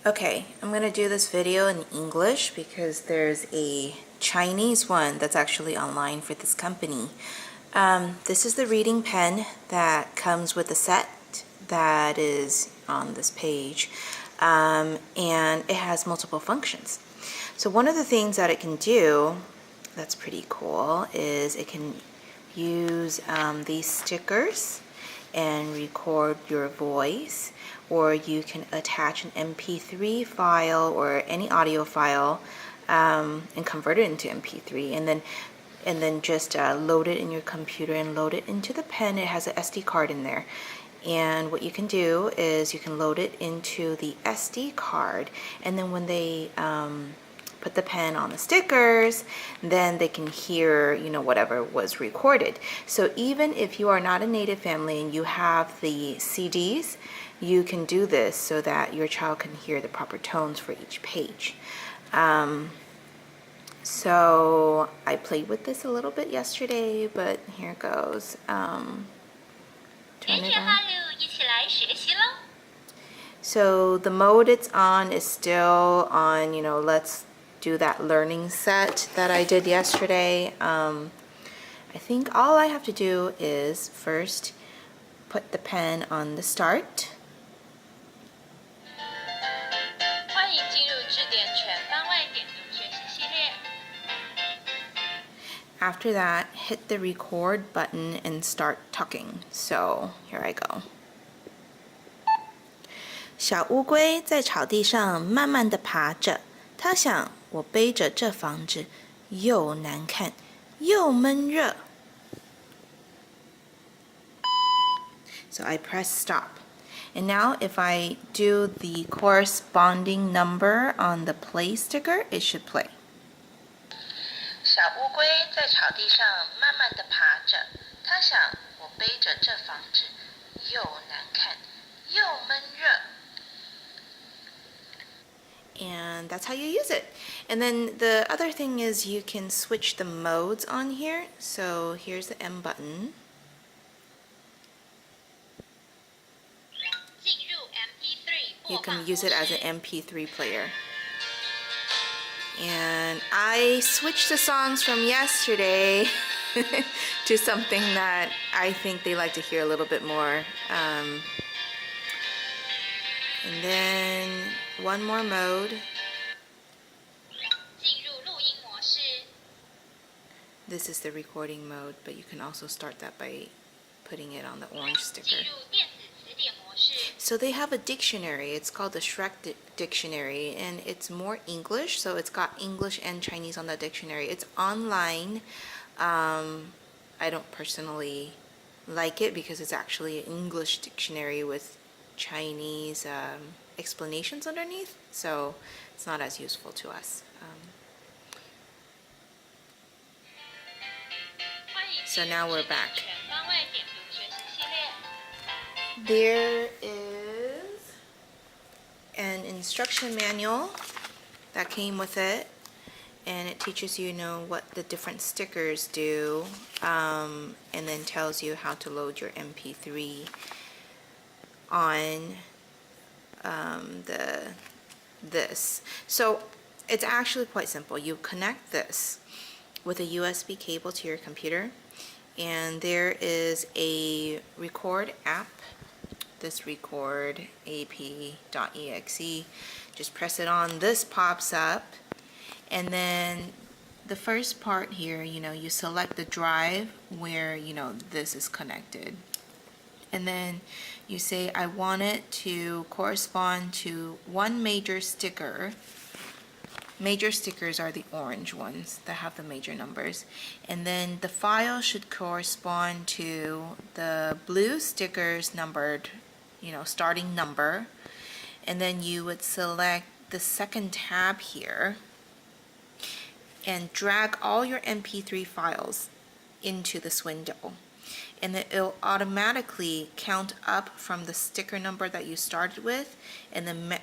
Okay, I'm going to do this video in English because there's a Chinese one that's actually online for this company. This is the reading pen that comes with the set that is on this page, and it has multiple functions. So one of the things that it can do that's pretty cool is it can use these stickers and record your voice, or you can attach an MP3 file or any audio file and convert it into MP3, and then just load it in your computer and load it into the pen. It has an SD card in there, and what you can do is you can load it into the SD card, and then when they put the pen on the stickers, then they can hear, you know, whatever was recorded. So even if you are not a native family and you have the CDs, you can do this so that your child can hear the proper tones for each page. So I played with this a little bit yesterday, but here it goes. Turn it on. So the mode it's on is still on, you know, let's do that learning set that I did yesterday. I think all I have to do is first put the pen on the start. After that, hit the record button and start talking. So here I go. 小乌龟在草地上慢慢地爬着，它想，我背着这房子又难看又闷热。So I press stop. And now if I do the corresponding number on the play sticker, it should play. 小乌龟在草地上慢慢地爬着，它想，我背着这房子又难看又闷热。And that's how you use it. And then the other thing is you can switch the modes on here. So here's the M button. You can use it as an MP3 player. And I switched the songs from yesterday to something that I think they like to hear a little bit more. And then one more mode. This is the recording mode, but you can also start that by putting it on the orange sticker. So they have a dictionary. It's called the Shrek Dictionary, and it's more English, so it's got English and Chinese on the dictionary. It's online. I don't personally like it because it's actually an English dictionary with Chinese explanations underneath, so it's not as useful to us. So now we're back. There is an instruction manual that came with it, and it teaches you, what the different stickers do, and then tells you how to load your MP3 on this. So it's actually quite simple. You connect this with a USB cable to your computer, and there is a record app. This record ap.exe. Just press it on, this pops up, and then the first part here, you select the drive where this is connected, and then you say I want it to correspond to one major sticker. Major stickers are the orange ones that have the major numbers, and then the file should correspond to the blue stickers numbered, starting number, and then you would select the second tab here and drag all your MP3 files into this window, and then it'll automatically count up from the sticker number that you started with and then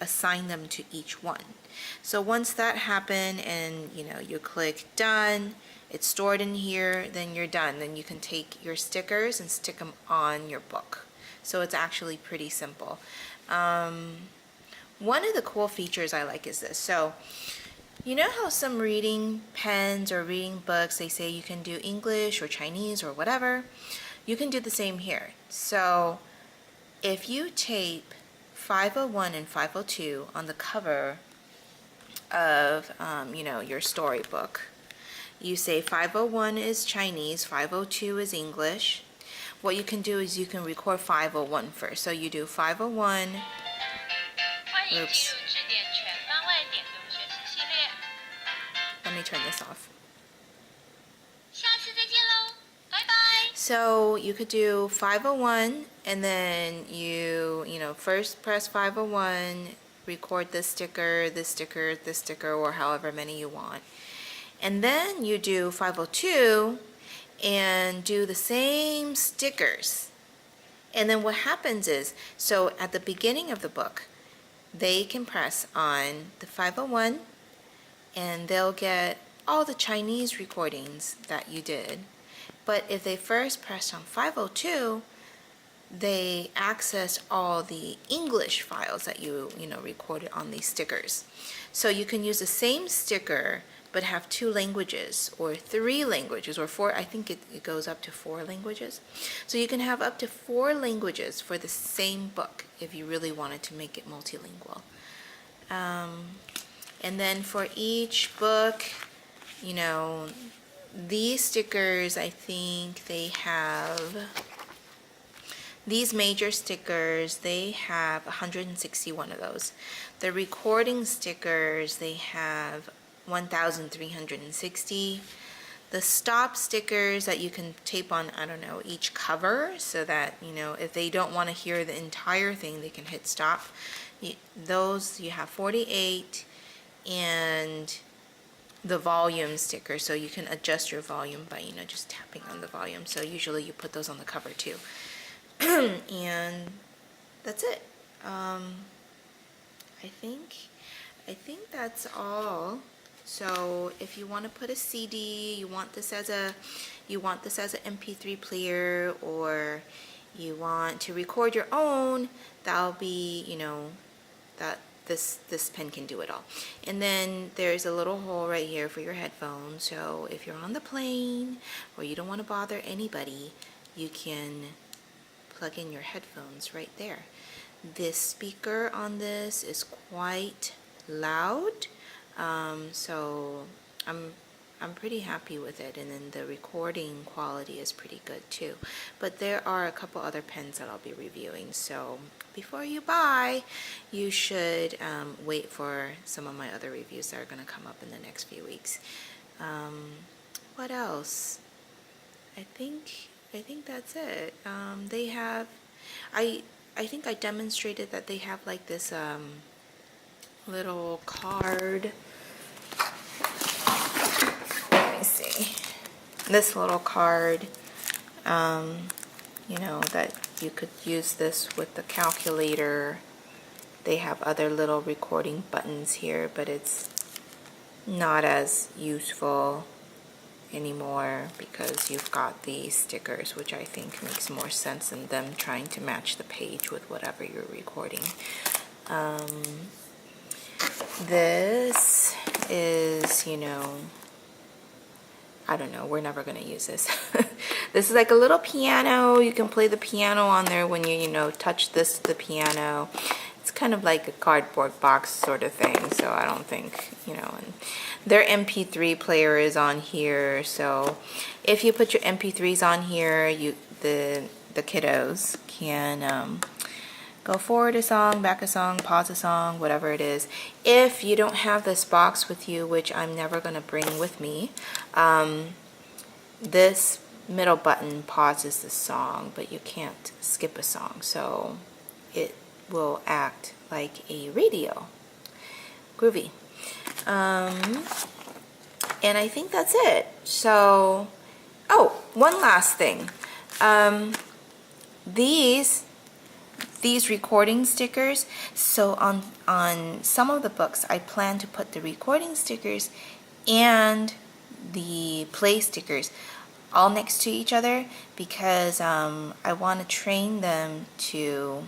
assign them to each one. So once that happened and you click done, it's stored in here, then you're done. Then you can take your stickers and stick them on your book. So it's actually pretty simple. one of the cool features I like is this. So, you know how some reading pens or reading books, they say you can do English or Chinese or whatever? You can do the same here. So, if you tape 501 and 502 on the cover of, your storybook, you say 501 is Chinese, 502 is English. What you can do is you can record 501 first. So you do 501. Oops. Let me turn this off. So you could do 501 and then you first press 501, record this sticker, this sticker, this sticker, or however many you want. And then you do 502 and do the same stickers. And then what happens is, so at the beginning of the book, they can press on the 501 and they'll get all the Chinese recordings that you did. But if they first press on 502, they access all the English files that you recorded on these stickers. So you can use the same sticker but have 2 languages or 3 languages or 4. I think it goes up to 4 languages. So you can have up to 4 languages for the same book if you really wanted to make it multilingual. And then for each book, these stickers, I think they have, these major stickers, they have 161 of those. The recording stickers, they have 1,360. The stop stickers that you can tape on, I don't know, each cover so that, if they don't want to hear the entire thing, they can hit stop. Those, you have 48, and the volume sticker, so you can adjust your volume by, just tapping on the volume. So usually you put those on the cover too. And that's it. I think that's all. So if you want to put a CD, you want this as an MP3 player, or you want to record your own, that'll be, that this pen can do it all. And then there's a little hole right here for your headphones. So if you're on the plane or you don't want to bother anybody, you can plug in your headphones right there. This speaker on this is quite loud. So I'm pretty happy with it, and then the recording quality is pretty good too. But there are a couple other pens that I'll be reviewing, so before you buy, you should wait for some of my other reviews that are going to come up in the next few weeks. What else? I think that's it. They have, I think I demonstrated that they have like this little card. Let me see. This little card, that you could use this with the calculator. They have other little recording buttons here, but it's not as useful anymore because you've got these stickers, which I think makes more sense than them trying to match the page with whatever you're recording. This is, I don't know, we're never going to use this. This is like a little piano. You can play the piano on there when you, touch the piano. It's kind of like a cardboard box sort of thing, so I don't think, and their MP3 player is on here, so if you put your MP3s on here, the kiddos can go forward a song, back a song, pause a song, whatever it is. If you don't have this box with you, which I'm never going to bring with me, this middle button pauses the song, but you can't skip a song, so it will act like a radio. Groovy. And I think that's it. So, oh, one last thing. These recording stickers, so on some of the books I plan to put the recording stickers and the play stickers all next to each other because I want to train them to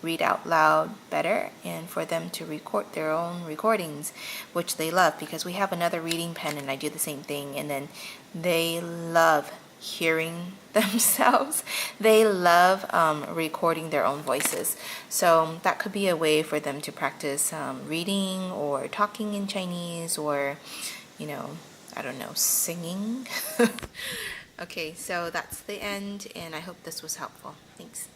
read out loud better and for them to record their own recordings, which they love, because we have another reading pen and I do the same thing, and then they love hearing themselves. They love recording their own voices. So that could be a way for them to practice reading or talking in Chinese, or, you know, I don't know, singing. Okay, so that's the end, and I hope this was helpful. Thanks.